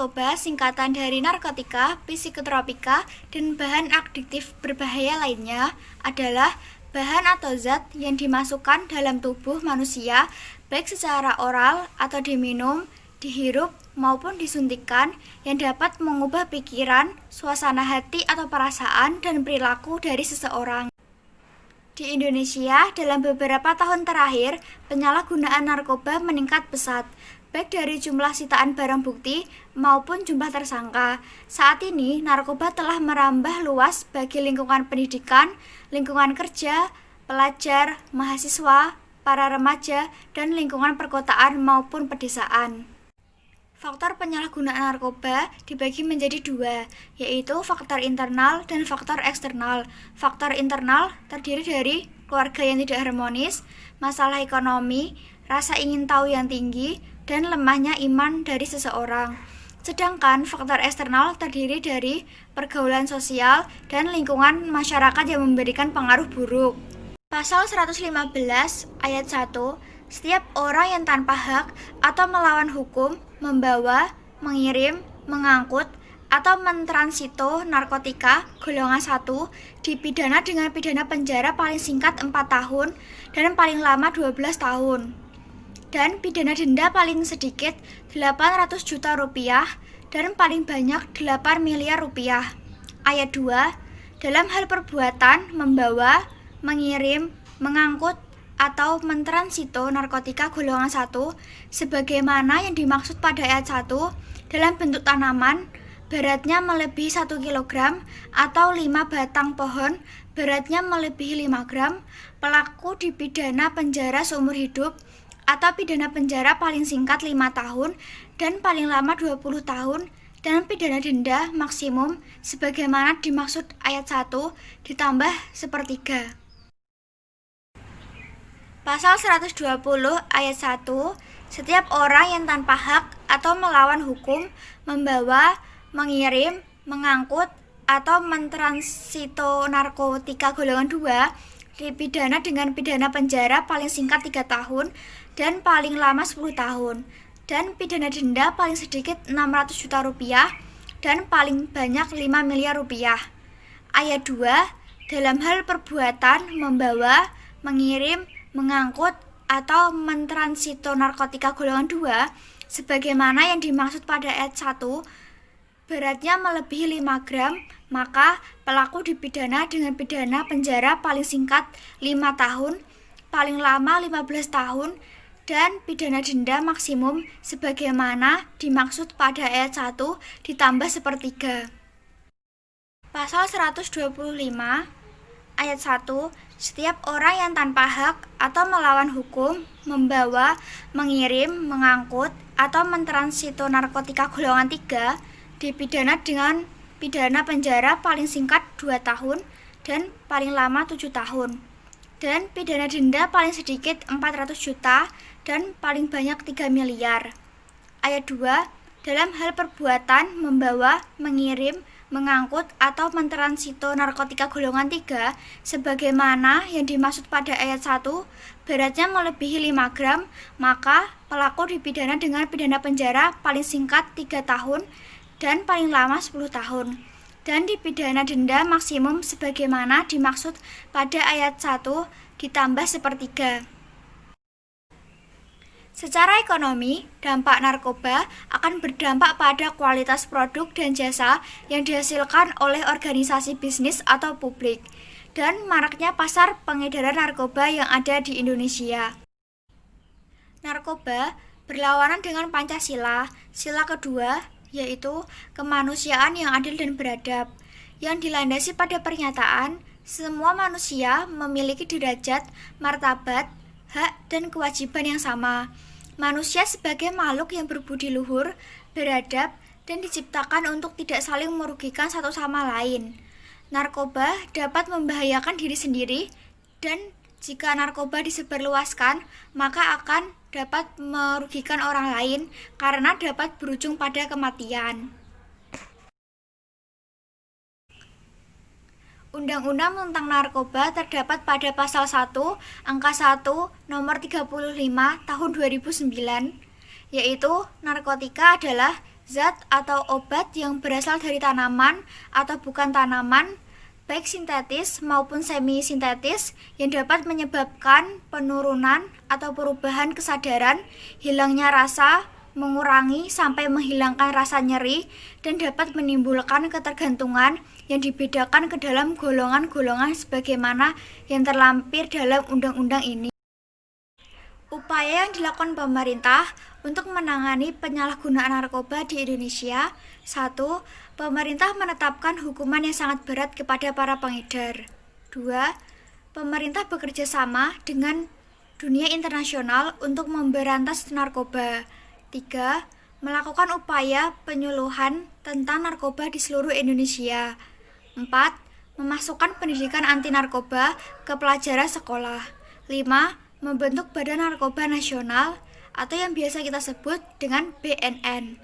narkoba singkatan dari narkotika, psikotropika, dan bahan adiktif berbahaya lainnya adalah bahan atau zat yang dimasukkan dalam tubuh manusia baik secara oral atau diminum, dihirup, maupun disuntikkan yang dapat mengubah pikiran, suasana hati atau perasaan dan perilaku dari seseorang. Di Indonesia, dalam beberapa tahun terakhir, penyalahgunaan narkoba meningkat pesat, baik dari jumlah sitaan barang bukti maupun jumlah tersangka. Saat ini, narkoba telah merambah luas bagi lingkungan pendidikan, lingkungan kerja, pelajar, mahasiswa, para remaja, dan lingkungan perkotaan maupun pedesaan. Faktor penyalahgunaan narkoba dibagi menjadi dua, yaitu faktor internal dan faktor eksternal. Faktor internal terdiri dari keluarga yang tidak harmonis, masalah ekonomi, rasa ingin tahu yang tinggi, dan lemahnya iman dari seseorang. Sedangkan faktor eksternal terdiri dari pergaulan sosial dan lingkungan masyarakat yang memberikan pengaruh buruk. Pasal 115 ayat 1, setiap orang yang tanpa hak atau melawan hukum membawa, mengirim, mengangkut, atau mentransito narkotika golongan 1 dipidana dengan pidana penjara paling singkat 4 tahun dan paling lama 12 tahun. Dan pidana denda paling sedikit 800 juta rupiah dan paling banyak 8 miliar rupiah. Ayat 2, dalam hal perbuatan membawa, mengirim, mengangkut, atau mentransito narkotika golongan 1 sebagaimana yang dimaksud pada ayat 1 dalam bentuk tanaman beratnya melebihi 1 kg atau 5 batang pohon beratnya melebihi 5 gram, pelaku dipidana penjara seumur hidup atau pidana penjara paling singkat 5 tahun dan paling lama 20 tahun dan pidana denda maksimum sebagaimana dimaksud ayat 1 ditambah sepertiga. Pasal 120 ayat 1, setiap orang yang tanpa hak atau melawan hukum membawa, mengirim, mengangkut, atau mentransito narkotika golongan 2 dipidana dengan pidana penjara paling singkat 3 tahun dan paling lama 10 tahun dan pidana denda paling sedikit 600 juta rupiah dan paling banyak 5 miliar rupiah. Ayat 2, dalam hal perbuatan membawa, mengirim, mengangkut, atau mentransito narkotika golongan 2 sebagaimana yang dimaksud pada ayat 1 beratnya melebihi 5 gram, maka pelaku dipidana dengan pidana penjara paling singkat 5 tahun, paling lama 15 tahun, dan pidana denda maksimum sebagaimana dimaksud pada ayat 1 ditambah sepertiga. Pasal 125 ayat 1, setiap orang yang tanpa hak atau melawan hukum membawa, mengirim, mengangkut, atau mentransito narkotika golongan 3 dipidana dengan pidana penjara paling singkat 2 tahun dan paling lama 7 tahun dan pidana denda paling sedikit 400 juta dan paling banyak 3 miliar. Ayat 2, dalam hal perbuatan membawa, mengirim, mengangkut, atau mentransito narkotika golongan 3 sebagaimana yang dimaksud pada ayat 1 beratnya melebihi 5 gram, maka pelaku dipidana dengan pidana penjara paling singkat 3 tahun dan paling lama 10 tahun dan dipidana denda maksimum sebagaimana dimaksud pada ayat 1 ditambah sepertiga. Secara ekonomi, dampak narkoba akan berdampak pada kualitas produk dan jasa yang dihasilkan oleh organisasi bisnis atau publik, dan maraknya pasar pengedaran narkoba yang ada di Indonesia. Narkoba berlawanan dengan Pancasila, sila kedua, yaitu kemanusiaan yang adil dan beradab, yang dilandasi pada pernyataan semua manusia memiliki derajat, martabat, hak, dan kewajiban yang sama. Manusia sebagai makhluk yang berbudi luhur, beradab, dan diciptakan untuk tidak saling merugikan satu sama lain. Narkoba dapat membahayakan diri sendiri, dan jika narkoba disebarluaskan, maka akan dapat merugikan orang lain karena dapat berujung pada kematian. Undang-Undang tentang Narkoba terdapat pada Pasal 1, Angka 1, Nomor 35 Tahun 2009, yaitu narkotika adalah zat atau obat yang berasal dari tanaman atau bukan tanaman, baik sintetis maupun semi-sintetis, yang dapat menyebabkan penurunan atau perubahan kesadaran, hilangnya rasa, mengurangi sampai menghilangkan rasa nyeri, dan dapat menimbulkan ketergantungan yang dibedakan ke dalam golongan-golongan sebagaimana yang terlampir dalam undang-undang ini. Upaya yang dilakukan pemerintah untuk menangani penyalahgunaan narkoba di Indonesia. 1. Pemerintah menetapkan hukuman yang sangat berat kepada para pengedar. 2. Pemerintah bekerja sama dengan dunia internasional untuk memberantas narkoba. 3. Melakukan upaya penyuluhan tentang narkoba di seluruh Indonesia. 4. Memasukkan pendidikan anti narkoba ke pelajaran sekolah. 5. Membentuk Badan Narkoba Nasional atau yang biasa kita sebut dengan BNN.